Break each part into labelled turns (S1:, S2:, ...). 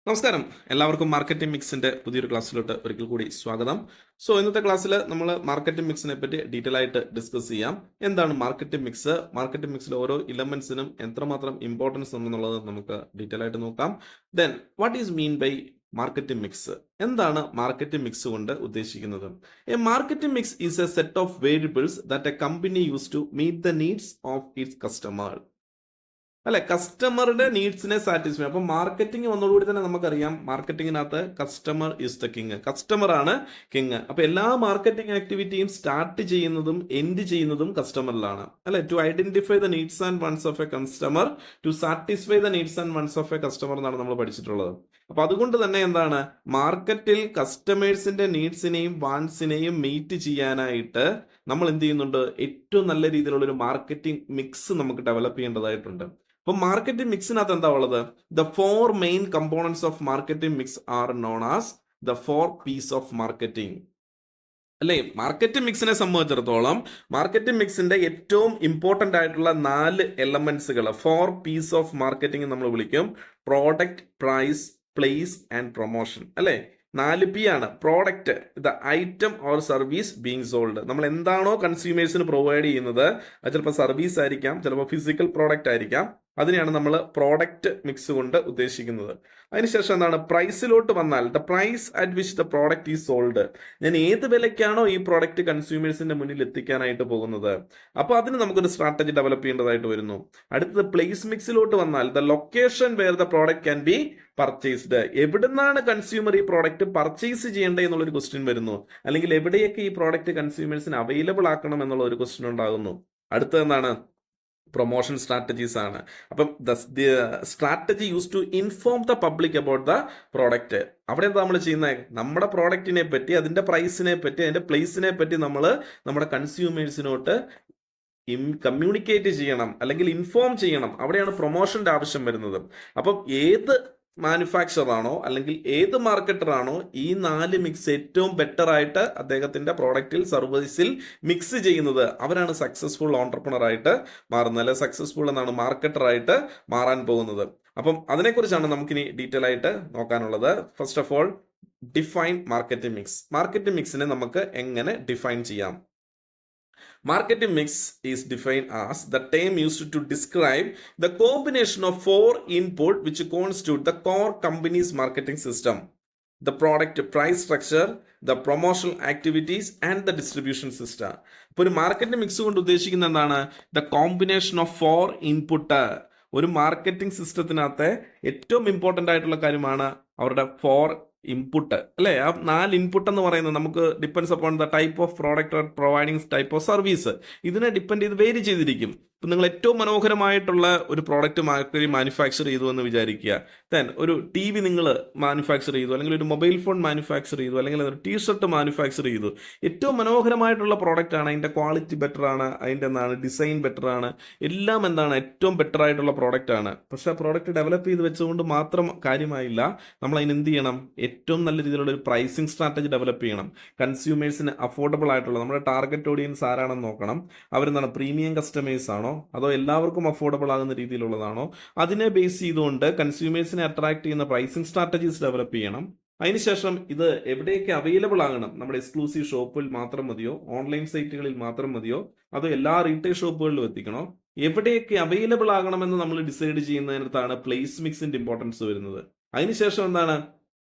S1: നമസ്കാരം, എല്ലാവർക്കും മാർക്കറ്റിംഗ് മിക്സിന്റെ പുതിയൊരു ക്ലാസ്സിലോട്ട് ഒരിക്കൽ കൂടി സ്വാഗതം. ഇന്നത്തെ ക്ലാസ്സിൽ നമ്മൾ മാർക്കറ്റിംഗ് മിക്സിനെ പറ്റി ഡീറ്റെയിൽ ആയിട്ട് ഡിസ്കസ് ചെയ്യാം. എന്താണ് മാർക്കറ്റിംഗ് മിക്സ്, മാർക്കറ്റിംഗ് മിക്സിലെ ഓരോ ഇലമെന്റ്സിനും എത്രമാത്രം ഇമ്പോർട്ടൻസ് ഉണ്ടെന്നുള്ളത് നമുക്ക് ഡീറ്റെയിൽ ആയിട്ട് നോക്കാം. Then what is mean by marketing mix? എന്താണ് മാർക്കറ്റിംഗ് മിക്സ് കൊണ്ട് ഉദ്ദേശിക്കുന്നത്? A marketing mix is a set of variables that a company use to meet the needs of its customer. അല്ലെ, കസ്റ്റമറുടെ നീഡ്സിനെ സാറ്റിസ്ഫൈ. അപ്പൊ മാർക്കറ്റിംഗ് വന്നതോടുകൂടി തന്നെ നമുക്കറിയാം, മാർക്കറ്റിംഗിനകത്ത് customer is the king, customer ആണ് കിങ്. അപ്പൊ എല്ലാ മാർക്കറ്റിംഗ് ആക്ടിവിറ്റിയും സ്റ്റാർട്ട് ചെയ്യുന്നതും എൻഡ് ചെയ്യുന്നതും കസ്റ്റമറിലാണ്. അല്ലെ, to identify the needs and wants of a customer, to satisfy the needs and wants of a customer എന്നാണ് നമ്മൾ പഠിച്ചിട്ടുള്ളത്. അപ്പൊ അതുകൊണ്ട് തന്നെ എന്താണ്, മാർക്കറ്റിൽ കസ്റ്റമേഴ്സിന്റെ നീഡ്സിനെയും വാൻസിനെയും മീറ്റ് ചെയ്യാനായിട്ട് നമ്മൾ എന്ത് ചെയ്യുന്നുണ്ട്, ഏറ്റവും നല്ല രീതിയിലുള്ള ഒരു മാർക്കറ്റിംഗ് മിക്സ് നമുക്ക് ഡെവലപ്പ് ചെയ്യേണ്ടതായിട്ടുണ്ട്. അപ്പൊ മാർക്കറ്റിംഗ് മിക്സിനകത്ത് എന്താ ഉള്ളത്? The 4 main components of marketing mix are known as the 4 Ps of marketing. അല്ലെ, മാർക്കറ്റിംഗ് മിക്സിനെ സംബന്ധിച്ചിടത്തോളം മാർക്കറ്റിംഗ് മിക്സിന്റെ ഏറ്റവും ഇമ്പോർട്ടന്റ് ആയിട്ടുള്ള 4 എലമെന്റ്സുകൾ, 4 പീസ് ഓഫ് മാർക്കറ്റിംഗ് നമ്മൾ വിളിക്കും. Product, price, place and promotion. അല്ലെ, 4P ആണ്. Product, the item or service being sold. നമ്മൾ എന്താണോ കൺസ്യൂമേഴ്സിന് പ്രൊവൈഡ് ചെയ്യുന്നത്, അത് ചിലപ്പോൾ സർവീസ് ആയിരിക്കാം, ചിലപ്പോൾ ഫിസിക്കൽ പ്രോഡക്റ്റ് ആയിരിക്കാം. അതിനെയാണ് നമ്മൾ പ്രോഡക്റ്റ് മിക്സ് കൊണ്ട് ഉദ്ദേശിക്കുന്നത്. അതിനുശേഷം എന്താണ്, പ്രൈസിലോട്ട് വന്നാൽ the price at which the product is sold. ഞാൻ ഏത് വിലയ്ക്കാണോ ഈ പ്രോഡക്റ്റ് കൺസ്യൂമേഴ്സിന്റെ മുന്നിൽ എത്തിക്കാനായിട്ട് പോകുന്നത്, അപ്പൊ അതിന് നമുക്കൊരു സ്ട്രാറ്റജി ഡെവലപ്പ് ചെയ്യേണ്ടതായിട്ട് വരുന്നു. അടുത്തത് പ്ലേസ് മിക്സിലോട്ട് വന്നാൽ the location where the product can be purchased. എവിടുന്നാണ് കൺസ്യൂമർ ഈ പ്രോഡക്റ്റ് പർച്ചേസ് ചെയ്യേണ്ടത് എന്നുള്ളൊരു ക്വസ്റ്റ്യൻ വരുന്നു, അല്ലെങ്കിൽ എവിടെയൊക്കെ ഈ പ്രോഡക്റ്റ് കൺസ്യൂമേഴ്സിന് അവൈലബിൾ ആക്കണം എന്നുള്ള ഒരു ക്വസ്റ്റ്യൻ ഉണ്ടാകുന്നു. അടുത്തത് എന്താണ്, പ്രൊമോഷൻ സ്ട്രാറ്റജീസ് ആണ്. അപ്പം the strategy use to inform the public about the product. അവിടെ എന്താ നമ്മൾ ചെയ്യുന്നത്, നമ്മുടെ പ്രോഡക്റ്റിനെ പറ്റി, അതിന്റെ പ്രൈസിനെ പറ്റി, അതിന്റെ പ്ലേസിനെ പറ്റി നമ്മൾ നമ്മുടെ കൺസ്യൂമേഴ്സിനോട്ട് കമ്മ്യൂണിക്കേറ്റ് ചെയ്യണം, അല്ലെങ്കിൽ ഇൻഫോം ചെയ്യണം. അവിടെയാണ് പ്രൊമോഷന്റെ ആവശ്യം വരുന്നത്. അപ്പം ഏത് മാനുഫാക്ചർ ആണോ അല്ലെങ്കിൽ ഏത് മാർക്കറ്റർ ആണോ ഈ 4 മിക്സ് ഏറ്റവും ബെറ്റർ ആയിട്ട് അദ്ദേഹത്തിന്റെ പ്രോഡക്റ്റിൽ, സർവീസിൽ മിക്സ് ചെയ്യുന്നത്, അവരാണ് സക്സസ്ഫുൾ ഓൺടർപ്രണർ ആയിട്ട് മാറുന്നത്, അല്ലെ സക്സസ്ഫുൾ എന്നാണ് മാർക്കറ്റർ ആയിട്ട് മാറാൻ പോകുന്നത്. അപ്പം അതിനെക്കുറിച്ചാണ് നമുക്കിനി ഡീറ്റെയിൽ ആയിട്ട് നോക്കാനുള്ളത്. First of all, define marketing mix. Marketing മിക്സിനെ നമുക്ക് എങ്ങനെ ഡിഫൈൻ ചെയ്യാം? Marketing mix is defined as the term used to describe the combination of 4 input which constitute the core company's marketing system: the product price structure, the promotional activities and the distribution system. ഇപ്പോൾ ഒരു marketing mix കൊണ്ട് ഉദ്ദേശിക്കുന്നത് എന്താണ്? The combination of 4 input. ഒരു marketing സിസ്റ്റത്തിനകത്തെ ഏറ്റവും important ആയിട്ടുള്ള കാര്യമാണ് അവരുടെ 4 ഇൻപുട്ട്. അല്ലെ, ആ 4 ഇൻപുട്ട് എന്ന് പറയുന്നത് നമുക്ക് depends upon the type of product or providing type of service. ഇതിനെ ഡിപ്പെൻഡ് ചെയ്ത് വേരി ചെയ്തിരിക്കും. ഇപ്പം നിങ്ങൾ ഏറ്റവും മനോഹരമായിട്ടുള്ള ഒരു പ്രോഡക്റ്റ് മാനുഫാക്ചർ ചെയ്തു എന്ന് വിചാരിക്കുക. ദെൻ ഒരു TV നിങ്ങൾ മാനുഫാക്ചർ ചെയ്തു, അല്ലെങ്കിൽ ഒരു മൊബൈൽ ഫോൺ മാനുഫാക്ചർ ചെയ്തു, അല്ലെങ്കിൽ ഒരു ടീഷർട്ട് മാനുഫാക്ചർ ചെയ്തു. ഏറ്റവും മനോഹരമായിട്ടുള്ള പ്രോഡക്റ്റ് ആണ്, അതിൻ്റെ ക്വാളിറ്റി ബെറ്റർ ആണ്, അതിൻ്റെ എന്താണ് ഡിസൈൻ ബെറ്റർ ആണ്, എല്ലാം എന്താണ് ഏറ്റവും ബെറ്റർ ആയിട്ടുള്ള പ്രോഡക്റ്റ് ആണ്. പക്ഷേ ആ പ്രോഡക്റ്റ് ഡെവലപ്പ് ചെയ്ത് വെച്ചുകൊണ്ട് മാത്രം കാര്യമായില്ല. നമ്മൾ അതിന് എന്ത് ചെയ്യണം? ഏറ്റവും നല്ല രീതിയിലുള്ള ഒരു പ്രൈസിങ് സ്ട്രാറ്റജി ഡെവലപ്പ് ചെയ്യണം. കൺസ്യൂമേഴ്സിന് അഫോർഡബിൾ ആയിട്ടുള്ള, നമ്മുടെ ടാർഗറ്റ് ഓഡിയൻസ് ആരാണെന്ന് നോക്കണം. അവരെന്താണ്, പ്രീമിയം കസ്റ്റമേഴ്സ് ആണോ, അതോ എല്ലാവർക്കും അഫോർഡബിൾ ആകുന്ന രീതിയിലുള്ളതാണോ? അതിനെ ബേസ് ചെയ്തുകൊണ്ട് കൺസ്യൂമേഴ്സിനെ അട്രാക്ട് ചെയ്യുന്ന പ്രൈസിങ് സ്ട്രാറ്റജീസ് ഡെവലപ്പ് ചെയ്യണം. അതിനുശേഷം ഇത് എവിടെയൊക്കെ അവൈലബിൾ ആകണം, നമ്മുടെ എക്സ്ക്ലൂസീവ് ഷോപ്പിൽ മാത്രം മതിയോ, ഓൺലൈൻ സൈറ്റുകളിൽ മാത്രം മതിയോ, അതോ എല്ലാ റീറ്റെയിൽ ഷോപ്പുകളിലും എത്തിക്കണോ, എവിടെയൊക്കെ അവൈലബിൾ ആകണമെന്ന് നമ്മൾ ഡിസൈഡ് ചെയ്യുന്നതിനകത്താണ് പ്ലേസ് മിക്സിന്റെ ഇമ്പോർട്ടൻസ് വരുന്നത്. അതിനുശേഷം എന്താണ്,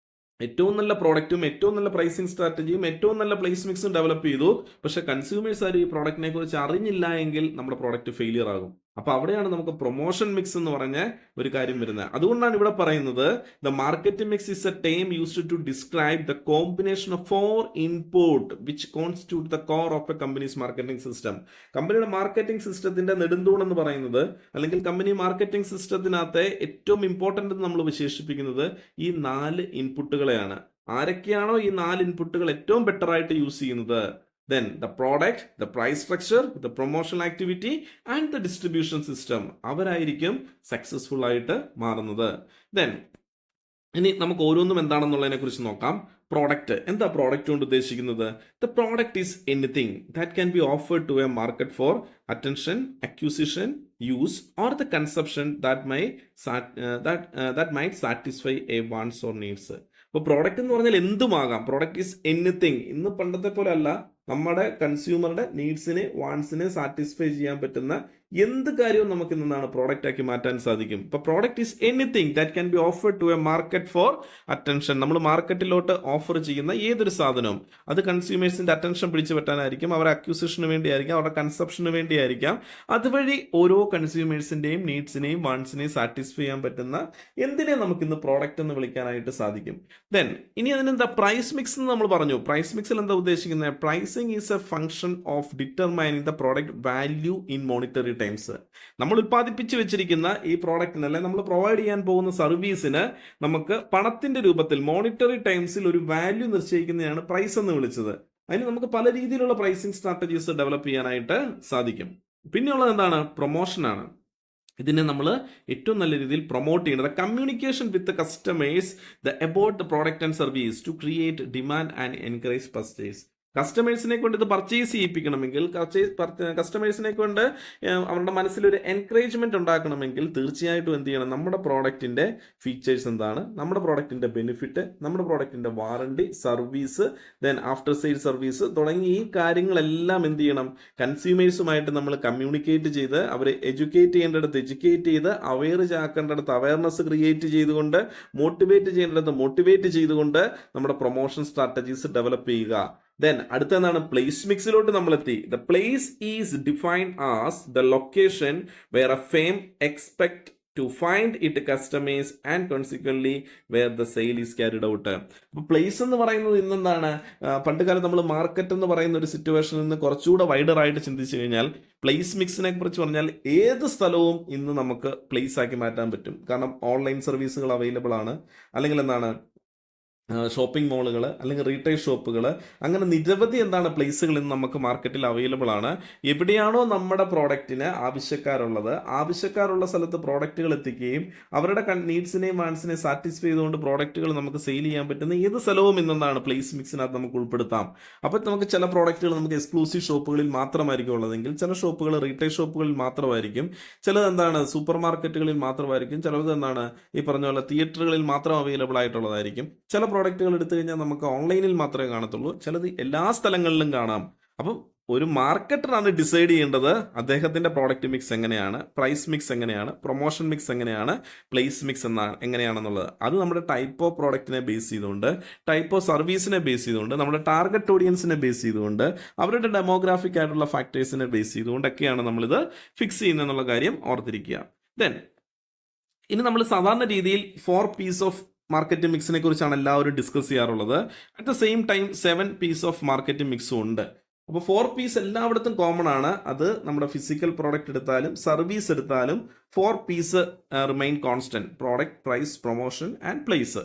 S1: ഏറ്റവും നല്ല പ്രോഡക്റ്റും ഏറ്റവും നല്ല പ്രൈസിങ് സ്ട്രാറ്റജിയും ഏറ്റവും നല്ല പ്ലേസ് മിക്സും ഡെവലപ്പ് ചെയ്തു. പക്ഷെ കൺസ്യൂമേഴ്സ് ആരും ഈ പ്രോഡക്റ്റിനെ കുറിച്ച് അറിഞ്ഞില്ല എങ്കിൽ നമ്മുടെ പ്രോഡക്റ്റ് ഫെയിലിയർ ആകും. അപ്പൊ അവിടെയാണ് നമുക്ക് പ്രൊമോഷൻ മിക്സ് എന്ന് പറഞ്ഞ ഒരു കാര്യം വരുന്നത്. അതുകൊണ്ടാണ് ഇവിടെ പറയുന്നത് the marketing mix is a term used to describe the combination of 4 input which constitute the core of a company's marketing system. കമ്പനിയുടെ മാർക്കറ്റിംഗ് സിസ്റ്റത്തിന്റെ നെടുന്തൂൺ എന്ന് പറയുന്നത്, അല്ലെങ്കിൽ കമ്പനി മാർക്കറ്റിംഗ് സിസ്റ്റത്തിനകത്തെ ഏറ്റവും ഇമ്പോർട്ടന്റ് എന്ന് നമ്മൾ വിശേഷിപ്പിക്കുന്നത് ഈ 4 ഇൻപുട്ടുകളെയാണ്. ആരൊക്കെയാണോ ഈ 4 ഇൻപുട്ടുകൾ ഏറ്റവും ബെറ്റർ ആയിട്ട് യൂസ് ചെയ്യുന്നത്, then the product, the price structure, the promotional activity and the distribution system, അവരായിരിക്കും സക്സസ്ഫുൾ ആയിട്ട് മാറുന്നത്. then ഇനി നമുക്ക് ഓരോന്നും എന്താണെന്നുള്ളതിനെ കുറിച്ച് നോക്കാം. പ്രോഡക്റ്റ് എന്താ പ്രോഡക്റ്റ് കൊണ്ട് ഉദ്ദേശിക്കുന്നത്? The product is anything that can be offered to a market for attention, acquisition, use or the consumption that might satisfy a wants or needs. അപ്പോൾ പ്രോഡക്റ്റ് എന്ന് പറഞ്ഞാൽ എന്തുമാകാം. Product is anything. ഇന്ന് പണ്ടത്തെ പോലെ അല്ല, നമ്മുടെ കൺസ്യൂമറുടെ നീഡ്സിനെ വാണ്ട്സിനെ സാറ്റിസ്ഫൈ ചെയ്യാൻ പറ്റുന്ന എന്ത് കാര്യവും നമുക്ക് നിന്നാണ് പ്രോഡക്റ്റ് ആക്കി മാറ്റാൻ സാധിക്കും. ഇപ്പൊ product is anything that can be offered to a market for attention. നമ്മൾ മാർക്കറ്റിലോട്ട് ഓഫർ ചെയ്യുന്ന ഏതൊരു സാധനവും അത് കൺസ്യൂമേഴ്സിന്റെ അറ്റൻഷൻ പിടിച്ചു പറ്റാനായിരിക്കും, അവരുടെ അക്യൂസിഷന് വേണ്ടിയായിരിക്കാം, അവരുടെ കൺസപ്ഷന് വേണ്ടിയായിരിക്കാം. അതുവഴി ഓരോ കൺസ്യൂമേഴ്സിന്റെയും നീഡ്സിനെയും വാണ്ട്സിനെയും സാറ്റിസ്ഫൈ ചെയ്യാൻ പറ്റുന്ന എന്തിനെ നമുക്ക് ഇന്ന് പ്രോഡക്റ്റ് എന്ന് വിളിക്കാനായിട്ട് സാധിക്കും. ദെൻ ഇനി അതിനെന്താ പ്രൈസ് മിക്സ് എന്ന് നമ്മൾ പറഞ്ഞു. പ്രൈസ് മിക്സിൽ എന്താ ഉദ്ദേശിക്കുന്നത്? Pricing is A function of determining the product value in monetary times. നമ്മൾ ഉൽപ്പാദിപ്പിച്ച് വെച്ചിരിക്കുന്ന ഈ പ്രോഡക്റ്റിന്, അല്ലെ നമ്മൾ പ്രൊവൈഡ് ചെയ്യാൻ പോകുന്ന സർവീസിന് നമുക്ക് പണത്തിന്റെ രൂപത്തിൽ മോണിറ്ററി ടൈംസിൽ ഒരു വാല്യൂ നിശ്ചയിക്കുന്നതാണ് പ്രൈസ് എന്ന് വിളിച്ചത്. അതിന് നമുക്ക് പല രീതിയിലുള്ള പ്രൈസിങ് സ്ട്രാറ്റജീസ് ഡെവലപ്പ് ചെയ്യാനായിട്ട് സാധിക്കും. പിന്നെയുള്ളത് എന്താണ്? പ്രൊമോഷനാണ്. ഇതിനെ നമ്മൾ ഏറ്റവും നല്ല രീതിയിൽ പ്രൊമോട്ട് ചെയ്യേണ്ടത് communication with customers about the product and service to create demand and encourage purchase. കസ്റ്റമേഴ്സിനെ കൊണ്ട് ഇത് പർച്ചേസ് ചെയ്യിപ്പിക്കണമെങ്കിൽ, കസ്റ്റമേഴ്സിനെ കൊണ്ട് അവരുടെ മനസ്സിലൊരു എൻകറേജ്മെന്റ് ഉണ്ടാക്കണമെങ്കിൽ തീർച്ചയായിട്ടും എന്ത് ചെയ്യണം? നമ്മുടെ പ്രോഡക്റ്റിന്റെ ഫീച്ചേഴ്സ് എന്താണ്, നമ്മുടെ പ്രോഡക്റ്റിന്റെ ബെനിഫിറ്റ്, നമ്മുടെ പ്രോഡക്റ്റിന്റെ warranty, service, then after sale service തുടങ്ങി ഈ കാര്യങ്ങളെല്ലാം എന്ത് ചെയ്യണം? കൺസ്യൂമേഴ്സുമായിട്ട് നമ്മൾ കമ്മ്യൂണിക്കേറ്റ് ചെയ്ത് അവരെ എഡ്യൂക്കേറ്റ് ചെയ്യേണ്ടടുത്ത് എഡ്യൂക്കേറ്റ് ചെയ്ത് അവെയർ ആക്കേണ്ടടുത്ത് അവയർനെസ് ക്രിയേറ്റ് ചെയ്തുകൊണ്ട് മോട്ടിവേറ്റ് ചെയ്യേണ്ടടുത്ത് മോട്ടിവേറ്റ് ചെയ്തുകൊണ്ട് നമ്മുടെ പ്രൊമോഷൻ സ്ട്രാറ്റജീസ് ഡെവലപ്പ് ചെയ്യുക. ദെൻ അടുത്തെന്താണ്? പ്ലേസ് മിക്സിലോട്ട് നമ്മൾ എത്തി. The place is defined as the location where a firm expect to find it customers and consequently where the sale is carried out. അപ്പൊ പ്ലേസ് എന്ന് പറയുന്നത് ഇന്നെന്താണ്? പണ്ട് കാലത്ത് നമ്മൾ മാർക്കറ്റ് എന്ന് പറയുന്ന ഒരു സിറ്റുവേഷനിൽ നിന്ന് കുറച്ചുകൂടെ വൈഡർ ആയിട്ട് ചിന്തിച്ചു കഴിഞ്ഞാൽ പ്ലേസ് മിക്സിനെ കുറിച്ച് പറഞ്ഞാൽ ഏത് സ്ഥലവും ഇന്ന് നമുക്ക് പ്ലേസ് ആക്കി മാറ്റാൻ പറ്റും. കാരണം ഓൺലൈൻ സർവീസുകൾ അവൈലബിൾ ആണ്, അല്ലെങ്കിൽ എന്താണ് ഷോപ്പിംഗ് മാളുകൾ, അല്ലെങ്കിൽ റീറ്റെയിൽ ഷോപ്പുകൾ, അങ്ങനെ നിരവധി എന്താണ് പ്ലേസുകൾ ഇന്ന് നമുക്ക് മാർക്കറ്റിൽ അവൈലബിൾ ആണ്. എവിടെയാണോ നമ്മുടെ പ്രോഡക്റ്റിന് ആവശ്യക്കാരുള്ള സ്ഥലത്ത് പ്രോഡക്റ്റുകൾ എത്തിക്കുകയും അവരുടെ നീഡ്സിനെയും വാൻസിനെയും സാറ്റിസ്ഫൈ ചെയ്തുകൊണ്ട് പ്രോഡക്റ്റുകൾ നമുക്ക് സെയിൽ ചെയ്യാൻ പറ്റുന്ന ഏത് സ്ഥലവും ഇന്നെന്താണ് പ്ലേസ് മിക്സിനകത്ത് നമുക്ക് ഉൾപ്പെടുത്താം. അപ്പോൾ നമുക്ക് ചില പ്രോഡക്റ്റുകൾ നമുക്ക് എക്സ്ക്ലൂസീവ് ഷോപ്പുകളിൽ മാത്രമായിരിക്കും ഉള്ളതെങ്കിൽ, ചില ഷോപ്പുകൾ റീറ്റെയിൽ ഷോപ്പുകളിൽ മാത്രമായിരിക്കും, ചിലത് എന്താണ് സൂപ്പർ മാർക്കറ്റുകളിൽ മാത്രമായിരിക്കും, ചിലത് എന്താണ് ഈ പറഞ്ഞ പോലെ തിയേറ്ററുകളിൽ മാത്രം അവൈലബിൾ ആയിട്ടുള്ളതായിരിക്കും. ചില പ്രോഡക്റ്റുകൾ എടുത്തു കഴിഞ്ഞാൽ നമുക്ക് ഓൺലൈനിൽ മാത്രമേ കാണത്തുള്ളൂ, ചിലത് എല്ലാ സ്ഥലങ്ങളിലും കാണാം. അപ്പം ഒരു മാർക്കറ്ററാണ് ഡിസൈഡ് ചെയ്യേണ്ടത് അദ്ദേഹത്തിന്റെ പ്രോഡക്റ്റ് മിക്സ് എങ്ങനെയാണ്, പ്രൈസ് മിക്സ് എങ്ങനെയാണ്, പ്രൊമോഷൻ മിക്സ് എങ്ങനെയാണ്, പ്ലേസ് മിക്സ് എങ്ങനെയാണെന്നുള്ളത്. അത് നമ്മുടെ ടൈപ്പ് ഓഫ് പ്രോഡക്റ്റിനെ ബേസ് ചെയ്തുകൊണ്ട്, ടൈപ്പ് ഓഫ് സർവീസിനെ ബേസ് ചെയ്തുകൊണ്ട്, നമ്മുടെ ടാർഗറ്റ് ഓഡിയൻസിനെ ബേസ് ചെയ്തുകൊണ്ട്, അവരുടെ ഡെമോഗ്രാഫിക് ആയിട്ടുള്ള ഫാക്ടേഴ്സിനെ ബേസ് ചെയ്തുകൊണ്ടൊക്കെയാണ് നമ്മളിത് ഫിക്സ് ചെയ്യുന്നത് എന്നുള്ള കാര്യം ഓർത്തിരിക്കുക. ദെൻ ഇനി നമ്മൾ സാധാരണ രീതിയിൽ 4 പീസ് ഓഫ് മാർക്കറ്റ് മിക്സിനെ കുറിച്ചാണ് എല്ലാവരും ഡിസ്കസ് ചെയ്യാറുള്ളത്. At the same time 7 Ps of market മിക്സും ഉണ്ട്. അപ്പോൾ 4 പീസ് എല്ലായിടത്തും കോമൺ ആണ്. അത് നമ്മുടെ ഫിസിക്കൽ പ്രോഡക്റ്റ് എടുത്താലും സർവീസ് എടുത്താലും 4 Ps remain constant: product, price, promotion and place.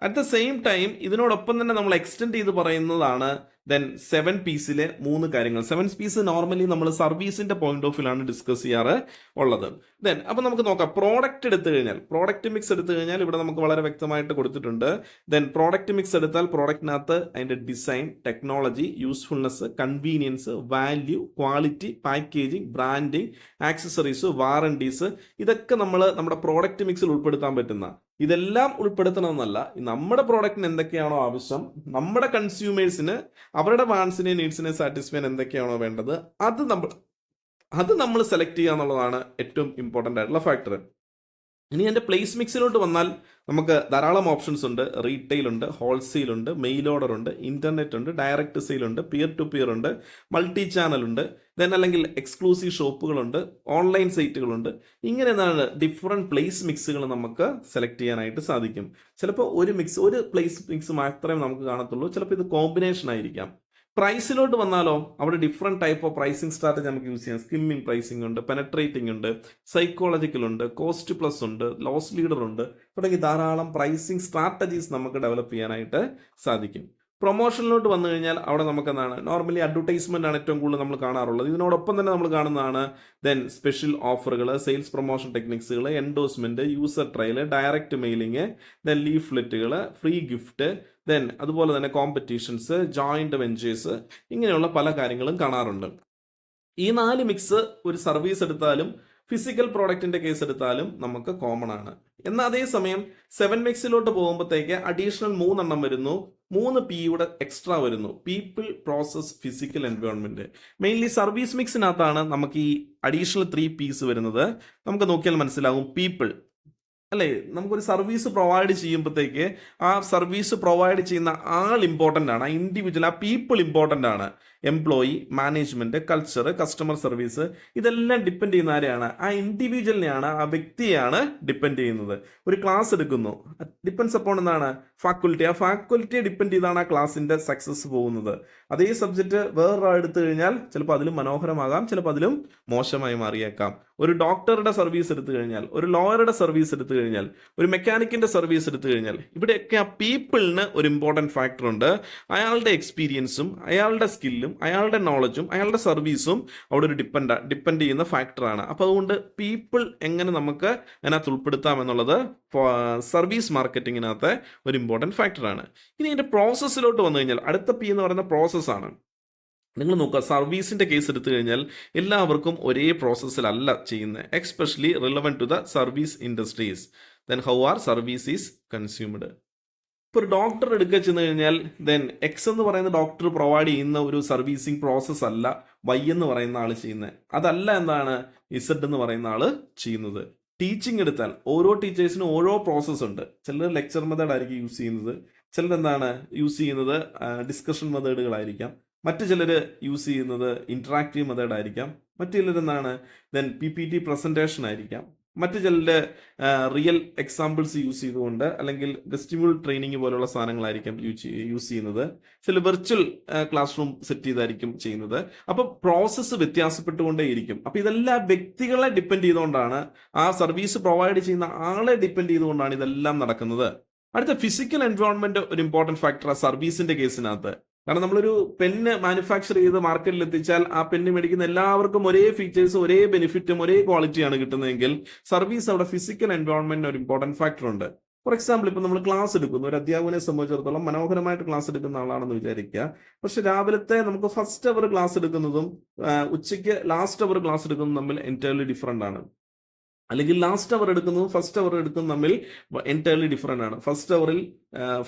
S1: At the same time ഇതിനോടൊപ്പം തന്നെ നമ്മൾ എക്സ്റ്റെൻഡ് ചെയ്ത് പറയുന്നതാണ് ദെൻ 7 പീസിലെ 3 കാര്യങ്ങൾ. 7 പീസ് നോർമലി നമ്മൾ സർവീസിന്റെ പോയിന്റ് ഓഫ് വ്യൂലാണ് ഡിസ്കസ് ചെയ്യാറ് ഉള്ളത്. ദെൻ അപ്പൊ നമുക്ക് നോക്കാം. പ്രോഡക്റ്റ് മിക്സ് എടുത്തു കഴിഞ്ഞാൽ ഇവിടെ നമുക്ക് വളരെ വ്യക്തമായിട്ട് കൊടുത്തിട്ടുണ്ട്. ദെൻ പ്രോഡക്റ്റ് മിക്സ് എടുത്താൽ പ്രോഡക്റ്റിനകത്ത് അതിന്റെ design, technology, usefulness, convenience, value, quality, packaging, branding, accessories, warranties, ഇതൊക്കെ നമ്മൾ നമ്മുടെ പ്രോഡക്റ്റ് മിക്സിൽ ഉൾപ്പെടുത്താൻ പറ്റുന്ന, ഇതെല്ലാം ഉൾപ്പെടുത്തണമെന്നല്ല, നമ്മുടെ പ്രോഡക്റ്റിന് എന്തൊക്കെയാണോ ആവശ്യം, നമ്മുടെ കൺസ്യൂമേഴ്സിന് അവരുടെ വാൻസിനെ നീഡ്സിനെ സാറ്റിസ്ഫൈ എന്തൊക്കെയാണോ വേണ്ടത്, അത് നമ്മൾ സെലക്ട് ചെയ്യുക എന്നുള്ളതാണ് ഏറ്റവും ഇമ്പോർട്ടൻ്റ് ആയിട്ടുള്ള ഫാക്ടർ. ഇനി എൻ്റെ പ്ലേസ് മിക്സിലോട്ട് വന്നാൽ നമുക്ക് ധാരാളം ഓപ്ഷൻസ് ഉണ്ട്. റീറ്റെയിൽ ഉണ്ട്, ഹോൾസെയിൽ ഉണ്ട്, മെയിൽ ഓർഡർ ഉണ്ട്, ഇന്റർനെറ്റ് ഉണ്ട്, ഡയറക്റ്റ് സെയിൽ ഉണ്ട്, പിയർ ടു പിയർ ഉണ്ട്, മൾട്ടി ചാനൽ ഉണ്ട്, ദെൻ അല്ലെങ്കിൽ എക്സ്ക്ലൂസീവ് ഷോപ്പുകളുണ്ട്, ഓൺലൈൻ സൈറ്റുകളുണ്ട്. ഇങ്ങനെ എന്താണ് ഡിഫറെൻറ്റ് പ്ലേസ് മിക്സുകൾ നമുക്ക് സെലക്ട് ചെയ്യാനായിട്ട് സാധിക്കും. ചിലപ്പോൾ ഒരു പ്ലേസ് മിക്സ് മാത്രമേ നമുക്ക് കാണത്തുള്ളൂ, ചിലപ്പോൾ ഇത് കോമ്പിനേഷൻ ആയിരിക്കാം. പ്രൈസിലോട്ട് വന്നാലോ അവിടെ different type of pricing strategy നമുക്ക് യൂസ് ചെയ്യാം. സ്കിമ്മിങ് പ്രൈസിംഗ് ഉണ്ട്, പെനട്രേറ്റിംഗ് ഉണ്ട്, സൈക്കോളജിക്കൽ ഉണ്ട്, കോസ്റ്റ് പ്ലസ് ഉണ്ട്, ലോസ് ലീഡർ ഉണ്ട്, തുടങ്ങി ധാരാളം പ്രൈസിങ് സ്ട്രാറ്റജീസ് നമുക്ക് ഡെവലപ്പ് ചെയ്യാനായിട്ട് സാധിക്കും. പ്രൊമോഷനിലോട്ട് വന്നു കഴിഞ്ഞാൽ അവിടെ നമുക്ക് എന്താണ് നോർമലി അഡ്വർടൈസ്മെന്റ് ആണ് ഏറ്റവും കൂടുതൽ നമ്മൾ കാണാറുള്ളത്. ഇതിനോടൊപ്പം തന്നെ നമ്മൾ കാണുന്നതാണ് ദെൻ സ്പെഷ്യൽ ഓഫറുകൾ, സെയിൽസ് പ്രൊമോഷൻ ടെക്നിക്സുകൾ, endorsement, user trial, direct mailing, then ലീഫ്ലെറ്റുകൾ, ഫ്രീ ഗിഫ്റ്റ്, ദെൻ അതുപോലെ തന്നെ കോമ്പറ്റീഷൻസ്, ജോയിന്റ് വെഞ്ചേഴ്സ്, ഇങ്ങനെയുള്ള പല കാര്യങ്ങളും കാണാറുണ്ട്. ഈ 4 മിക്സ് ഒരു സർവീസ് എടുത്താലും ഫിസിക്കൽ പ്രോഡക്റ്റിന്റെ കേസ് എടുത്താലും നമുക്ക് കോമൺ ആണ്. എന്നാൽ അതേസമയം 7 മിക്സിലോട്ട് പോകുമ്പോഴത്തേക്ക് അഡീഷണൽ 3 എണ്ണം വരുന്നു. 3 പിയുടെ എക്സ്ട്രാ വരുന്നു. People, process, physical environment. Mainly service മിക്സിനകത്താണ് നമുക്ക് ഈ അഡീഷണൽ 3 പീസ് വരുന്നത്. നമുക്ക് നോക്കിയാൽ മനസ്സിലാകും. പീപ്പിൾ അല്ലേ, നമുക്കൊരു സർവീസ് പ്രൊവൈഡ് ചെയ്യുമ്പോഴത്തേക്ക് ആ സർവീസ് പ്രൊവൈഡ് ചെയ്യുന്ന ആൾ ഇമ്പോർട്ടൻ്റ് ആണ്, ആ ഇൻഡിവിജ്വൽ, ആ പീപ്പിൾ ഇമ്പോർട്ടൻ്റ് ആണ്. Employee, management, culture, customer service, ഇതെല്ലാം ഡിപ്പെൻഡ് ചെയ്യുന്ന ആരെയാണ്? ആ ഇൻഡിവിജ്വലിനെയാണ്, ആ വ്യക്തിയെയാണ് ഡിപ്പെൻഡ് ചെയ്യുന്നത്. ഒരു ക്ലാസ് എടുക്കുന്നു, ഡിപ്പെൻസ് അപ്പോൺ എന്താണ്? ഫാക്കൽറ്റി. ആ ഫാക്കൽറ്റിയെ ഡിപ്പെൻഡ് ചെയ്താണ് ആ ക്ലാസിന്റെ സക്സസ് പോകുന്നത്. അതേ സബ്ജക്റ്റ് വേറൊരാൾ എടുത്തു കഴിഞ്ഞാൽ ചിലപ്പോൾ അതിലും മനോഹരമാകാം, ചിലപ്പോൾ അതിലും മോശമായി മാറിയേക്കാം. ഒരു ഡോക്ടറുടെ സർവീസ് എടുത്തു കഴിഞ്ഞാൽ, ഒരു ലോയറുടെ സർവീസ് എടുത്തു കഴിഞ്ഞാൽ, ഒരു മെക്കാനിക്കിന്റെ സർവീസ് എടുത്തു കഴിഞ്ഞാൽ, ഇവിടെയൊക്കെ ആ പീപ്പിളിന് ഒരു ഇമ്പോർട്ടൻറ്റ് ഫാക്ടർ ഉണ്ട്. അയാളുടെ എക്സ്പീരിയൻസും അയാളുടെ സ്കില്ലും അയാളുടെ നോളജും അയാളുടെ സർവീസും അവിടെ ഒരു ഡിപ്പെൻഡ് ചെയ്യുന്ന ഫാക്ടറാണ്. അപ്പോൾ അതുകൊണ്ട് പീപ്പിൾ എങ്ങനെ നമുക്ക് അതിനകത്ത് ഉൾപ്പെടുത്താം എന്നുള്ളത് സർവീസ് മാർക്കറ്റിങ്ങിനകത്ത് ഒരു ഇമ്പോർട്ടൻറ്റ് ഫാക്ടറാണ്. ഇനി ഇതിന്റെ പ്രോസസ്സിലോട്ട് വന്നു കഴിഞ്ഞാൽ അടുത്ത പി എന്ന് പറയുന്ന പ്രോസസ്സാണ്. നിങ്ങൾ നോക്കുക, സർവീസിന്റെ കേസ് എടുത്തു കഴിഞ്ഞാൽ എല്ലാവർക്കും ഒരേ പ്രോസസ്സിലല്ല ചെയ്യുന്നത്. Especially relevant to the service industries. Then how are service is consumed. ഇപ്പോൾ ഒരു ഡോക്ടർ എടുക്കുക ചെന്ന് കഴിഞ്ഞാൽ ദെൻ എക്സ് എന്ന് പറയുന്ന ഡോക്ടർ പ്രൊവൈഡ് ചെയ്യുന്ന ഒരു സർവീസിങ് പ്രോസസ്സ് അല്ല വൈ എന്ന് പറയുന്ന ആൾ ചെയ്യുന്നത്. അതല്ല എന്താണ് ഇസഡ് എന്ന് പറയുന്ന ആൾ ചെയ്യുന്നത്. ടീച്ചിങ് എടുത്താൽ ഓരോ ടീച്ചേഴ്സിനും ഓരോ പ്രോസസ്സ് ഉണ്ട്. ചിലർ ലെക്ചർ മെത്തേഡ് ആയിരിക്കും യൂസ് ചെയ്യുന്നത്, ചിലർ എന്താണ് യൂസ് ചെയ്യുന്നത് ഡിസ്കഷൻ മെത്തേഡുകളായിരിക്കാം, മറ്റു ചിലർ യൂസ് ചെയ്യുന്നത് ഇന്ററാക്റ്റീവ് മെത്തേഡ് ആയിരിക്കാം, മറ്റു ചിലർ എന്താണ് ദെൻ PPT പ്രസന്റേഷൻ ആയിരിക്കാം, മറ്റു ചിലരുടെ റിയൽ എക്സാമ്പിൾസ് യൂസ് ചെയ്തുകൊണ്ട് അല്ലെങ്കിൽ വെസ്റ്റിബ്യൂൾ ട്രെയിനിങ് പോലുള്ള സാധനങ്ങളായിരിക്കും യൂസ് ചെയ്യുന്നത്. ചില വെർച്വൽ ക്ലാസ് റൂം സെറ്റ് ചെയ്തായിരിക്കും ചെയ്യുന്നത്. അപ്പൊ പ്രോസസ്സ് വ്യത്യാസപ്പെട്ടുകൊണ്ടേയിരിക്കും. അപ്പൊ ഇതെല്ലാം വ്യക്തികളെ ഡിപ്പെൻഡ് ചെയ്തുകൊണ്ടാണ്, ആ സർവീസ് പ്രൊവൈഡ് ചെയ്യുന്ന ആളെ ഡിപ്പെൻഡ് ചെയ്തുകൊണ്ടാണ് ഇതെല്ലാം നടക്കുന്നത്. അടുത്ത ഫിസിക്കൽ എൻവയോൺമെന്റ് ഒരു ഇമ്പോർട്ടൻറ്റ് ഫാക്ടറാണ് സർവീസിന്റെ കേസിനകത്ത്. കാരണം നമ്മളൊരു പെന്ന് മാനുഫാക്ചർ ചെയ്ത് മാർക്കറ്റിൽ എത്തിച്ചാൽ ആ പെന്ന് മേടിക്കുന്ന എല്ലാവർക്കും ഒരേ ഫീച്ചേഴ്സും ഒരേ ബെനിഫിറ്റും ഒരേ ക്വാളിറ്റിയാണ് കിട്ടുന്നതെങ്കിൽ സർവീസ് അവിടെ ഫിസിക്കൽ എൻവയോൺമെന്റിന് ഒരു ഇമ്പോർട്ടൻറ്റ് ഫാക്ടർ ഉണ്ട്. ഫോർ എക്സാമ്പിൾ, ഇപ്പൊ നമ്മൾ ക്ലാസ് എടുക്കുന്നു, ഒരു അധ്യാപകനെ സംബന്ധിച്ചിടത്തോളം മനോഹരമായിട്ട് ക്ലാസ് എടുക്കുന്ന ആളാണെന്ന് വിചാരിക്കുക. പക്ഷെ രാവിലത്തെ നമുക്ക് ഫസ്റ്റ് അവർ ക്ലാസ് എടുക്കുന്നതും ഉച്ചയ്ക്ക് ലാസ്റ്റ് അവർ ക്ലാസ് എടുക്കുന്നതും തമ്മിൽ എൻറ്റയർലി ഡിഫറെന്റ് ആണ്. അല്ലെങ്കിൽ ലാസ്റ്റ് അവർ എടുക്കുന്നതും ഫസ്റ്റ് അവർ എടുക്കുന്നതും തമ്മിൽ എൻറ്റയർലി ഡിഫറെന്റ് ആണ്. ഫസ്റ്റ് അവറിൽ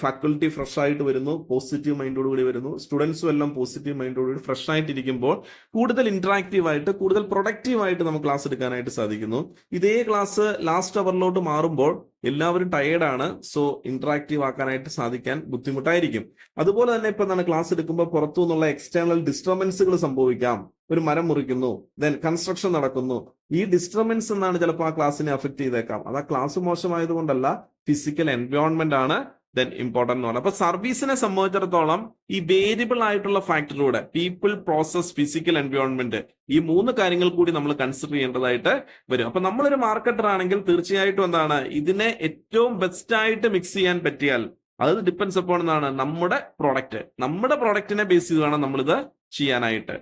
S1: ഫാക്കൽറ്റി ഫ്രഷ് ആയിട്ട് വരുന്നു, പോസിറ്റീവ് മൈൻഡോടുകൂടി വരുന്നു, സ്റ്റുഡൻസും എല്ലാം പോസിറ്റീവ് മൈൻഡോടുകൂടി ഫ്രഷ് ആയിട്ടിരിക്കുമ്പോൾ കൂടുതൽ ഇന്ററാക്റ്റീവ് ആയിട്ട് കൂടുതൽ പ്രൊഡക്റ്റീവ് ആയിട്ട് നമുക്ക് ക്ലാസ് എടുക്കാനായിട്ട് സാധിക്കുന്നു. ഇതേ ക്ലാസ് ലാസ്റ്റ് അവറിലോട്ട് മാറുമ്പോൾ എല്ലാവരും ടയേർഡാണ്, സോ ഇന്ററാക്റ്റീവ് ആക്കാനായിട്ട് സാധിക്കാൻ ബുദ്ധിമുട്ടായിരിക്കും. അതുപോലെ തന്നെ ഇപ്പൊ എന്താണ് ക്ലാസ് എടുക്കുമ്പോൾ പുറത്തു നിന്നുള്ള എക്സ്റ്റേണൽ ഡിസ്റ്റർബൻസുകൾ സംഭവിക്കാം. ഒരു മരം മുറിക്കുന്നു, ദെൻ കൺസ്ട്രക്ഷൻ നടക്കുന്നു. ഈ ഡിസ്റ്റർബൻസ് എന്നാണ് ചിലപ്പോൾ ആ ക്ലാസ്സിനെ അഫക്ട് ചെയ്തേക്കാം. അത് ആ ക്ലാസ് മോശമായത് കൊണ്ടല്ല, ഫിസിക്കൽ എൻവയോൺമെന്റ് ആണ് ദെൻ ഇമ്പോർട്ടന്റ് എന്ന് പറയുന്നത്. അപ്പൊ സർവീസിനെ സംബന്ധിച്ചിടത്തോളം ഈ വേരിയബിൾ ആയിട്ടുള്ള ഫാക്ടറിലൂടെ പീപ്പിൾ, പ്രോസസ്, ഫിസിക്കൽ എൻവയോൺമെന്റ്, ഈ 3 കാര്യങ്ങൾ കൂടി നമ്മൾ കൺസിഡർ ചെയ്യേണ്ടതായിട്ട് വരും. അപ്പൊ നമ്മളൊരു മാർക്കറ്റർ ആണെങ്കിൽ തീർച്ചയായിട്ടും എന്താണ് ഇതിനെ ഏറ്റവും ബെസ്റ്റ് ആയിട്ട് മിക്സ് ചെയ്യാൻ പറ്റിയാൽ അത് ഡിപ്പെൻസ് അപ്പോൺ എന്നാണ് നമ്മുടെ പ്രോഡക്റ്റിനെ ബേസ് ചെയ്ത് വേണം നമ്മളിത് ചെയ്യാനായിട്ട്.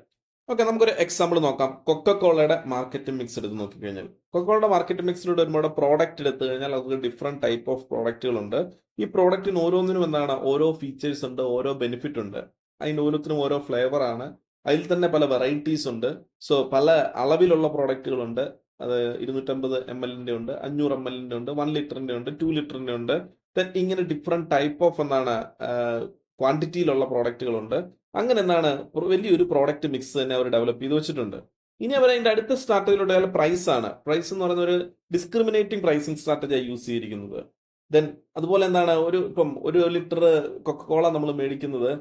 S1: ഓക്കെ, നമുക്കൊരു എക്സാമ്പിൾ നോക്കാം. കൊക്കക്കോളയുടെ മാർക്കറ്റ് മിക്സ് എടുത്ത് നോക്കിക്കഴിഞ്ഞാൽ, കൊക്കക്കോളയുടെ മാർക്കറ്റ് മിക്സിലൂടെ വരുമ്പോൾ പ്രോഡക്റ്റ് എടുത്തു കഴിഞ്ഞാൽ അവർക്ക് ഡിഫറെന്റ് ടൈപ്പ് ഓഫ് പ്രോഡക്റ്റുകളുണ്ട്. ഈ പ്രോഡക്റ്റിന് ഓരോന്നിനും എന്താണ് ഓരോ ഫീച്ചേഴ്സ് ഉണ്ട്, ഓരോ ബെനിഫിറ്റ് ഉണ്ട്. അതിന് ഓരോത്തിനും ഓരോ ഫ്ലേവർ ആണ്. അതിൽ തന്നെ പല വെറൈറ്റീസ് ഉണ്ട്. സോ പല അളവിലുള്ള പ്രോഡക്റ്റുകളുണ്ട്. അത് 250 ml ഉണ്ട്, 500 ml ഉണ്ട്, 1 ലിറ്ററിന്റെ ഉണ്ട്, 2 ലിറ്ററിന്റെ ഉണ്ട്. ഇങ്ങനെ ഡിഫറെന്റ് ടൈപ്പ് ഓഫ് എന്താണ് ക്വാണ്ടിറ്റിയിലുള്ള പ്രോഡക്റ്റുകളുണ്ട്. അങ്ങനെ എന്താണ് വലിയൊരു പ്രോഡക്റ്റ് മിക്സ് തന്നെ അവർ ഡെവലപ്പ് ചെയ്ത് വെച്ചിട്ടുണ്ട്. ഇനി അവർ അതിന്റെ അടുത്ത സ്ട്രാറ്റജിയിലൂടെ പ്രൈസ് ആണ്. പ്രൈസ് എന്ന് പറയുന്ന ഒരു ഡിസ്ക്രിമിനേറ്റിംഗ് പ്രൈസിങ് സ്ട്രാറ്റജിയാണ് യൂസ് ചെയ്തിരിക്കുന്നത്. ദെൻ അതുപോലെ എന്താണ് ഇപ്പം 1 ലിറ്റർ കൊക്കക്കോള നമ്മൾ മേടിക്കുന്നത്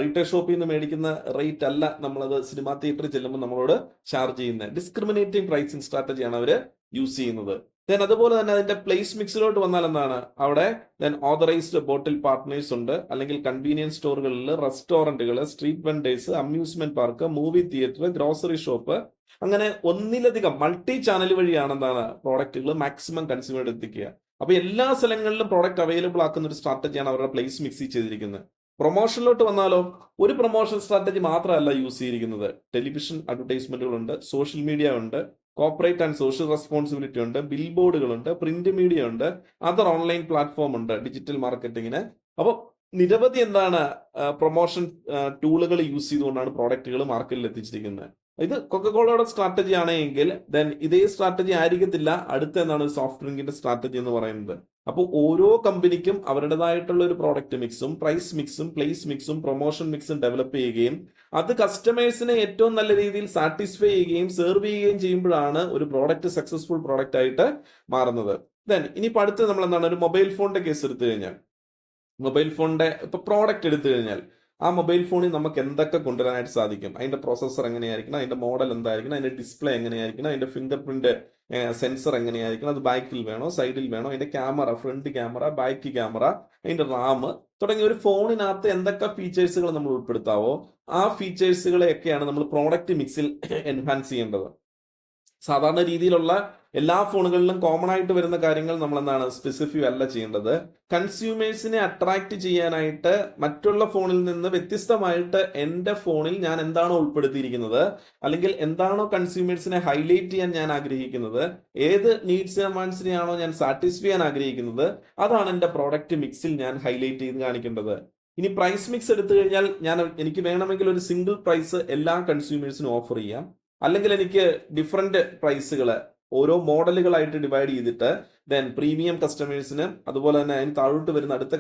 S1: റീറ്റെയിൽ ഷോപ്പിൽ നിന്ന് മേടിക്കുന്ന റേറ്റ് അല്ല നമ്മളത് സിനിമാ തിയേറ്ററിൽ ചെല്ലുമ്പോൾ നമ്മളോട് ചാർജ് ചെയ്യുന്നത്. ഡിസ്ക്രിമിനേറ്റിംഗ് പ്രൈസിങ് സ്ട്രാറ്റജിയാണ് അവർ യൂസ് ചെയ്യുന്നത്. ദെൻ അതുപോലെ തന്നെ അതിന്റെ പ്ലേസ് മിക്സിലോട്ട് വന്നാൽ എന്താണ് അവിടെ ദെൻ ഓതറൈസ്ഡ് ബോട്ടിൽ പാർട്ട്നേഴ്സ് ഉണ്ട്, അല്ലെങ്കിൽ കൺവീനിയൻസ് സ്റ്റോറുകളിൽ, റെസ്റ്റോറന്റുകൾ, street vendors, amusement park, movie theatre, grocery shop, അങ്ങനെ ഒന്നിലധികം മൾട്ടി ചാനൽ വഴിയാണ് എന്താണ് പ്രോഡക്റ്റുകൾ മാക്സിമം കൺസ്യൂമർ എത്തിക്കുക. അപ്പൊ എല്ലാ സ്ഥലങ്ങളിലും പ്രോഡക്റ്റ് അവൈലബിൾ ആക്കുന്ന ഒരു സ്ട്രാറ്റജിയാണ് അവരുടെ പ്ലേസ് മിക്സ് ചെയ്തിരിക്കുന്നത്. പ്രൊമോഷനിലോട്ട് വന്നാലോ, ഒരു പ്രൊമോഷൻ സ്ട്രാറ്റജി മാത്രമല്ല യൂസ് ചെയ്തിരിക്കുന്നത്. ടെലിവിഷൻ അഡ്വർടൈസ്മെന്റുകളുണ്ട്, സോഷ്യൽ മീഡിയ ഉണ്ട്, കോർപ്പറേറ്റ് ആൻഡ് സോഷ്യൽ റെസ്പോൺസിബിലിറ്റി ഉണ്ട്, ബിൽ ബോർഡുകളുണ്ട്, പ്രിന്റ് മീഡിയ ഉണ്ട്, അതർ ഓൺലൈൻ പ്ലാറ്റ്ഫോം ഉണ്ട് ഡിജിറ്റൽ മാർക്കറ്റിങ്ങിന്. അപ്പോൾ നിരവധി പ്രൊമോഷൻ ടൂളുകൾ യൂസ് ചെയ്തുകൊണ്ടാണ് പ്രോഡക്റ്റുകൾ മാർക്കറ്റിൽ എത്തിച്ചിരിക്കുന്നത്. ഇത് കൊക്കക്കോളയുടെ സ്ട്രാറ്റജി ആണെങ്കിൽ ദെൻ ഇതേ സ്ട്രാറ്റജി ആയിരിക്കത്തില്ല അടുത്ത സോഫ്റ്റ് ഡ്രിങ്കിന്റെ സ്ട്രാറ്റജി എന്ന് പറയുന്നത്. അപ്പോൾ ഓരോ കമ്പനിക്കും അവരുടേതായിട്ടുള്ള ഒരു പ്രോഡക്റ്റ് മിക്സും പ്രൈസ് മിക്സും പ്ലേസ് മിക്സും പ്രൊമോഷൻ മിക്സും ഡെവലപ്പ് ചെയ്യുകയും അത് കസ്റ്റമേഴ്സിനെ ഏറ്റവും നല്ല രീതിയിൽ സാറ്റിസ്ഫൈ ചെയ്യുകയും സെർവ് ചെയ്യുകയും ചെയ്യുമ്പോഴാണ് ഒരു പ്രോഡക്റ്റ് സക്സസ്ഫുൾ പ്രോഡക്റ്റ് ആയിട്ട് മാറുന്നത്. ദെൻ ഇനിയിപ്പോൾ അടുത്ത് നമ്മൾ ഒരു മൊബൈൽ ഫോണിന്റെ കേസ് എടുത്തു കഴിഞ്ഞാൽ, മൊബൈൽ ഫോണിന്റെ ഇപ്പൊ പ്രോഡക്റ്റ് എടുത്തു കഴിഞ്ഞാൽ ആ മൊബൈൽ ഫോണിൽ നമുക്ക് എന്തൊക്കെ കൊണ്ടുവരാനായിട്ട് സാധിക്കും? അതിന്റെ പ്രോസസ്സർ എങ്ങനെയായിരിക്കണം, അതിന്റെ മോഡൽ എന്തായിരിക്കണം, അതിന്റെ ഡിസ്പ്ലേ എങ്ങനെയായിരിക്കണം, അതിന്റെ ഫിംഗർ പ്രിന്റ് സെൻസർ എങ്ങനെയായിരിക്കണം, അത് ബാക്കിൽ വേണോ സൈഡിൽ വേണോ, അതിന്റെ camera, front camera, back camera, അതിന്റെ റാം തുടങ്ങിയ ഒരു ഫോണിനകത്ത് എന്തൊക്കെ ഫീച്ചേഴ്സുകൾ നമ്മൾ ഉൾപ്പെടുത്താവോ ആ ഫീച്ചേഴ്സുകളെയൊക്കെയാണ് നമ്മൾ പ്രോഡക്റ്റ് മിക്സിൽ എൻഹാൻസ് ചെയ്യേണ്ടത്. സാധാരണ രീതിയിലുള്ള എല്ലാ ഫോണുകളിലും കോമൺ ആയിട്ട് വരുന്ന കാര്യങ്ങൾ നമ്മൾ സ്പെസിഫൈ അല്ല ചെയ്യേണ്ടത്. കൺസ്യൂമേഴ്സിനെ അട്രാക്ട് ചെയ്യാനായിട്ട് മറ്റുള്ള ഫോണിൽ നിന്ന് വ്യത്യസ്തമായിട്ട് എൻ്റെ ഫോണിൽ ഞാൻ എന്താണോ ഉൾപ്പെടുത്തിയിരിക്കുന്നത്, അല്ലെങ്കിൽ എന്താണോ കൺസ്യൂമേഴ്സിനെ ഹൈലൈറ്റ് ചെയ്യാൻ ഞാൻ ആഗ്രഹിക്കുന്നത്, ഏത് നീഡ്സ് ആൻഡ് വാണ്ട്സിനെയാണോ ഞാൻ സാറ്റിസ്ഫൈ ചെയ്യാൻ ആഗ്രഹിക്കുന്നത്, അതാണ് എൻ്റെ പ്രോഡക്റ്റ് മിക്സിൽ ഞാൻ ഹൈലൈറ്റ് ചെയ്ത് കാണിക്കേണ്ടത്. ഇനി പ്രൈസ് മിക്സ് എടുത്തു കഴിഞ്ഞാൽ എനിക്ക് വേണമെങ്കിൽ ഒരു സിംഗിൾ പ്രൈസ് എല്ലാ കൺസ്യൂമേഴ്സിനും ഓഫർ ചെയ്യാം, അല്ലെങ്കിൽ എനിക്ക് ഡിഫറെന്റ് പ്രൈസുകൾ ഓരോ മോഡലുകളായിട്ട് ഡിവൈഡ് ചെയ്തിട്ട് ദെൻ പ്രീമിയം കസ്റ്റമേഴ്സിന്, അതുപോലെ തന്നെ അതിന് താഴോട്ട് വരുന്ന അടുത്ത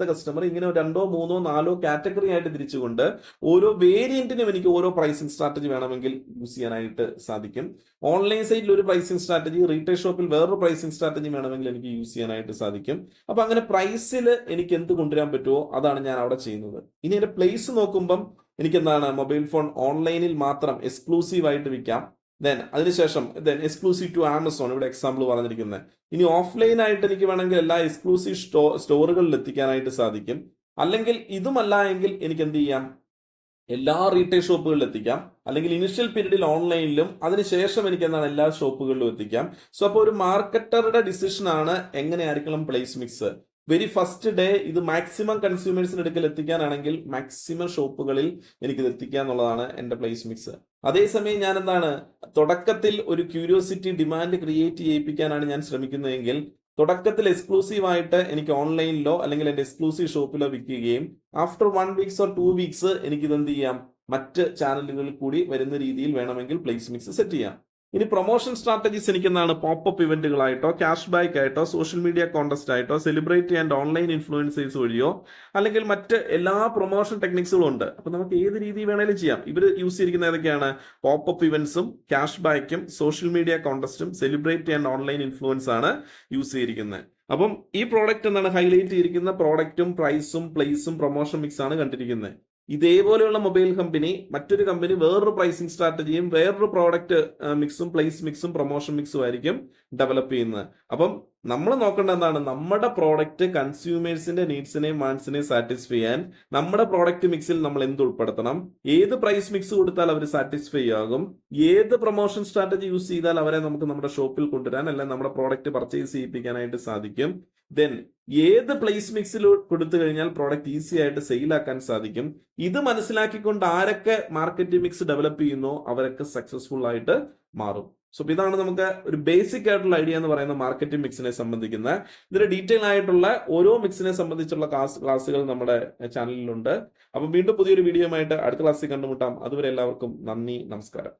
S1: കസ്റ്റമർ ഇങ്ങനെ 2, 3, 4 കാറ്റഗറി ആയിട്ട് തിരിച്ചുകൊണ്ട് ഓരോ വേരിയന്റിനും എനിക്ക് ഓരോ പ്രൈസിംഗ് സ്ട്രാറ്റജി വേണമെങ്കിൽ യൂസ് ചെയ്യാനായിട്ട് സാധിക്കും. ഓൺലൈൻ സൈറ്റിൽ ഒരു പ്രൈസിംഗ് സ്ട്രാറ്റജി, റീറ്റെയിൽ ഷോപ്പിൽ വേറൊരു പ്രൈസിംഗ് സ്ട്രാറ്റജി വേണമെങ്കിൽ എനിക്ക് യൂസ് ചെയ്യാനായിട്ട് സാധിക്കും. അപ്പൊ അങ്ങനെ പ്രൈസിൽ എനിക്ക് എന്ത് കൊണ്ടുവരാൻ പറ്റുമോ അതാണ് ഞാൻ അവിടെ ചെയ്യുന്നത്. ഇനി എന്റെ പ്ലേസ് നോക്കുമ്പം എനിക്ക് മൊബൈൽ ഫോൺ ഓൺലൈനിൽ മാത്രം എക്സ്ക്ലൂസീവ് ആയിട്ട് വിൽക്കാം. അതിനുശേഷം എക്സ്ക്ലൂസീവ് ടു ആമസോൺ, ഇവിടെ എക്സാമ്പിൾ പറഞ്ഞിരിക്കുന്നത്. ഇനി ഓഫ്ലൈൻ ആയിട്ട് എനിക്ക് വേണമെങ്കിൽ എല്ലാ എക്സ്ക്ലൂസീവ് സ്റ്റോറുകളിൽ എത്തിക്കാനായിട്ട് സാധിക്കും. അല്ലെങ്കിൽ ഇതുമല്ല എങ്കിൽ എനിക്ക് എന്ത് ചെയ്യാം, എല്ലാ റീറ്റെയിൽ ഷോപ്പുകളിൽ എത്തിക്കാം, അല്ലെങ്കിൽ ഇനിഷ്യൽ പീരീഡിൽ ഓൺലൈനിലും അതിനുശേഷം എനിക്ക് എല്ലാ ഷോപ്പുകളിലും എത്തിക്കാം. സോ അപ്പോൾ ഒരു മാർക്കറ്ററുടെ ഡിസിഷൻ ആണ് എങ്ങനെയായിരിക്കണം place mix. Very first day ഇത് മാക്സിമം കൺസ്യൂമേഴ്സിന് അടുക്കൽ എത്തിക്കാനാണെങ്കിൽ മാക്സിമം ഷോപ്പുകളിൽ എനിക്കിത് എത്തിക്കുക എന്നുള്ളതാണ് എൻ്റെ പ്ലേസ് മിക്സ്. അതേസമയം ഞാൻ തുടക്കത്തിൽ ഒരു ക്യൂരിയോസിറ്റി ഡിമാൻഡ് ക്രിയേറ്റ് ചെയ്യിപ്പിക്കാനാണ് ഞാൻ ശ്രമിക്കുന്നതെങ്കിൽ തുടക്കത്തിൽ എക്സ്ക്ലൂസീവ് ആയിട്ട് എനിക്ക് ഓൺലൈനിലോ അല്ലെങ്കിൽ എൻ്റെ എക്സ്ക്ലൂസീവ് ഷോപ്പിലോ വിൽക്കുകയും ആഫ്റ്റർ 1 വീക്സ് ഓർ 2 വീക്സ് എനിക്കിത് എന്ത് ചെയ്യാം, മറ്റ് ചാനലുകളിൽ കൂടി വരുന്ന രീതിയിൽ വേണമെങ്കിൽ പ്ലേസ് മിക്സ് സെറ്റ് ചെയ്യാം. ഇനി പ്രൊമോഷൻ സ്ട്രാറ്റജീസ് എനിക്ക് പോപ്പപ്പ് ഇവന്റുകളായിട്ടോ, ക്യാഷ് ബാക്ക് ആയിട്ടോ, സോഷ്യൽ മീഡിയ കോൺടെസ്റ്റ് ആയിട്ടോ, സെലിബ്രിറ്റി ആൻഡ് ഓൺലൈൻ ഇൻഫ്ലുവൻസേഴ്സ് വഴിയോ, അല്ലെങ്കിൽ മറ്റ് എല്ലാ പ്രൊമോഷൻ ടെക്നിക്സുകളും ഉണ്ട്. അപ്പൊ നമുക്ക് ഏത് രീതി വേണേലും ചെയ്യാം. ഇവർ യൂസ് ചെയ്തിരിക്കുന്ന ഏതൊക്കെയാണ്? പോപ്പപ്പ് ഇവന്റ്സും ക്യാഷ് ബാക്കും സോഷ്യൽ മീഡിയ കോൺടെസ്റ്റും സെലിബ്രിറ്റി ആൻഡ് ഓൺലൈൻ ഇൻഫ്ലുവൻസ് ആണ് യൂസ് ചെയ്തിരിക്കുന്നത്. അപ്പം ഈ പ്രോഡക്റ്റ് ഹൈലൈറ്റ് ചെയ്തിരിക്കുന്ന പ്രോഡക്റ്റും പ്രൈസും പ്ലേസും പ്രൊമോഷൻ മിക്സ് ആണ് കണ്ടിരിക്കുന്നത്. ഇതേപോലെയുള്ള മൊബൈൽ കമ്പനി മറ്റൊരു കമ്പനി വേറൊരു പ്രൈസിംഗ് സ്ട്രാറ്റജിയും വേറൊരു പ്രോഡക്റ്റ് മിക്സും പ്ലേസ് മിക്സും പ്രൊമോഷൻ മിക്സും ആയിരിക്കും ഡെവലപ്പ് ചെയ്യുന്നത്. അപ്പം നമ്മൾ നോക്കേണ്ട നമ്മുടെ പ്രോഡക്റ്റ് കൺസ്യൂമേഴ്സിന്റെ നീഡ്സിനെയും വാണ്ട്സിനെയും സാറ്റിസ്ഫൈ ചെയ്യാൻ നമ്മുടെ പ്രോഡക്റ്റ് മിക്സിൽ നമ്മൾ എന്ത് ഉൾപ്പെടുത്തണം, ഏത് പ്രൈസ് മിക്സ് കൊടുത്താൽ അവർ സാറ്റിസ്ഫൈ ആകും, ഏത് പ്രൊമോഷൻ സ്ട്രാറ്റജി യൂസ് ചെയ്താൽ അവരെ നമുക്ക് നമ്മുടെ ഷോപ്പിൽ കൊണ്ടുവരാൻ അല്ലെങ്കിൽ നമ്മുടെ പ്രോഡക്റ്റ് പർച്ചേസ് ചെയ്യിപ്പിക്കാനായിട്ട് സാധിക്കും. ദെൻ ഏത് പ്ലേസ് മിക്സിൽ കൊടുത്തു കഴിഞ്ഞാൽ പ്രോഡക്റ്റ് ഈസി ആയിട്ട് സെയിലാക്കാൻ സാധിക്കും. ഇത് മനസ്സിലാക്കിക്കൊണ്ട് ആരൊക്കെ മാർക്കറ്റ് മിക്സ് ഡെവലപ്പ് ചെയ്യുന്നോ അവരൊക്കെ സക്സസ്ഫുൾ ആയിട്ട് മാറും. സോ ഇതാണ് നമുക്ക് ഒരു ബേസിക് ആയിട്ടുള്ള ഐഡിയ എന്ന് പറയുന്ന മാർക്കറ്റിംഗ് മിക്സിനെ സംബന്ധിക്കുന്ന. ഇതിന്റെ ഡീറ്റെയിൽ ആയിട്ടുള്ള ഓരോ മിക്സിനെ സംബന്ധിച്ചുള്ള ക്ലാസ്സുകൾ നമ്മുടെ ചാനലിലുണ്ട്. അപ്പം വീണ്ടും പുതിയൊരു വീഡിയോ ആയിട്ട് അടുത്ത ക്ലാസ്സിൽ കണ്ടുമുട്ടാം. അതുവരെ എല്ലാവർക്കും നന്ദി, നമസ്കാരം.